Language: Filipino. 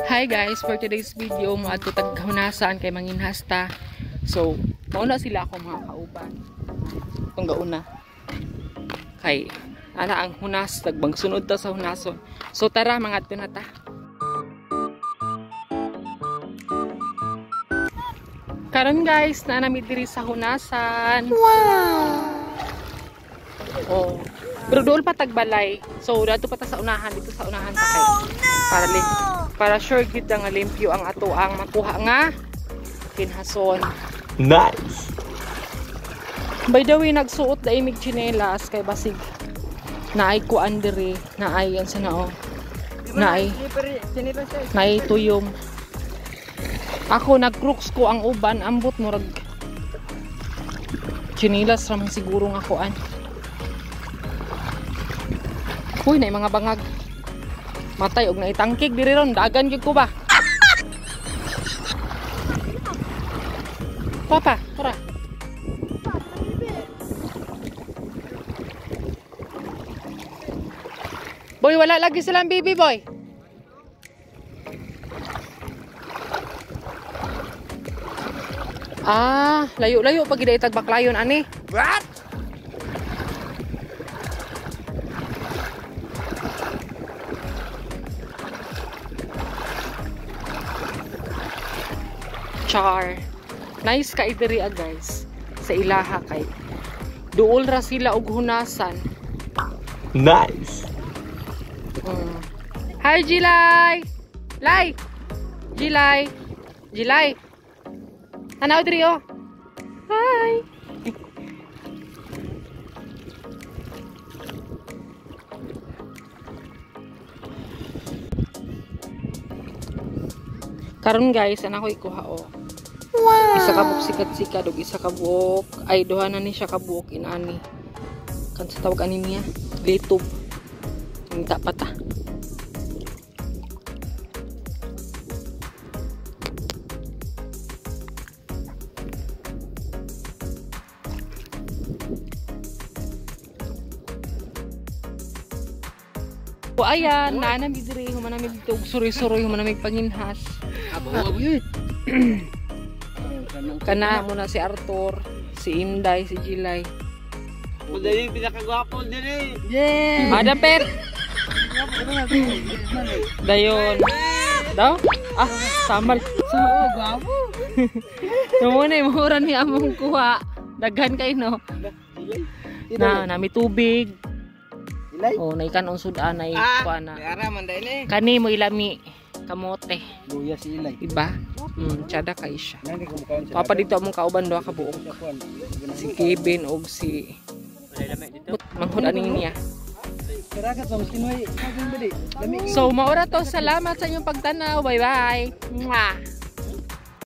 Hi guys, for today's video mo ato taghunasan kay manginhasta. So, mauna sila ako mga kauban. Itong gauna. Kay ana ang hunas, tagbang sunod ta sa hunason. So tara mga ato na ta. Karon guys, naanami diri sa hunasan. Wow! Oh. Pero doon pa tagbalay. So dato pa ta sa unahan, dito sa unahan pa kay. Para sure gid nga limpyo ang ato ang makuha nga kinhason. Nice. By the way, nagsuot da imig tsinelas kay basig naay kuan diri, naay yan sa nao. Naay tuyom. Ako nag-crooks ko ang uban, ambot murag tsinelas ramang siguro nga kuan. Uy, na mga bangag. Matay og naitangkig diri ron, dagan gyud ko ba? Papa, tara. Boy, wala lagi silang baby boy. Ah, layo-layo pag gid tagbaklayon ani. What? Char. Nice ka idiri guys. Sa ilaha kay. Duol ra sila og hunasan. Nice. Hi Jilay. Lay. Jilay. Jilay. Tanaw diri oh. Hi. Karon guys, ana ko ikuha oh. Wow. Isa ka buok sikat-sikat ug isa ka buok ay duha na ni siya ka buok inani. Kan sa tawag ani niya, litob. Minta pa ta. O ayan, naanamig diri, humanamig dito, suri-suri, humanamig panginhas. Kana muna si Arthur, si Inday, si Jilay. Muna yung pinakagwapo din eh. Yeah! Madam Per! Dayon. Daw? Ah, samal. So, gwapo. Muna yung muran ni among kuha. Daghan kayo no. Nami tubig. Oh, naikan sudan ay kuha na. Kani mo ilami kamote. Luya si Ilay. Diba? Tsada kay siya. Papa dito among kauban doha ka buok. Si Kevin og si manghud aning niya. So, maura to. Salamat sa inyong pagtanaw. Bye-bye. Mwah!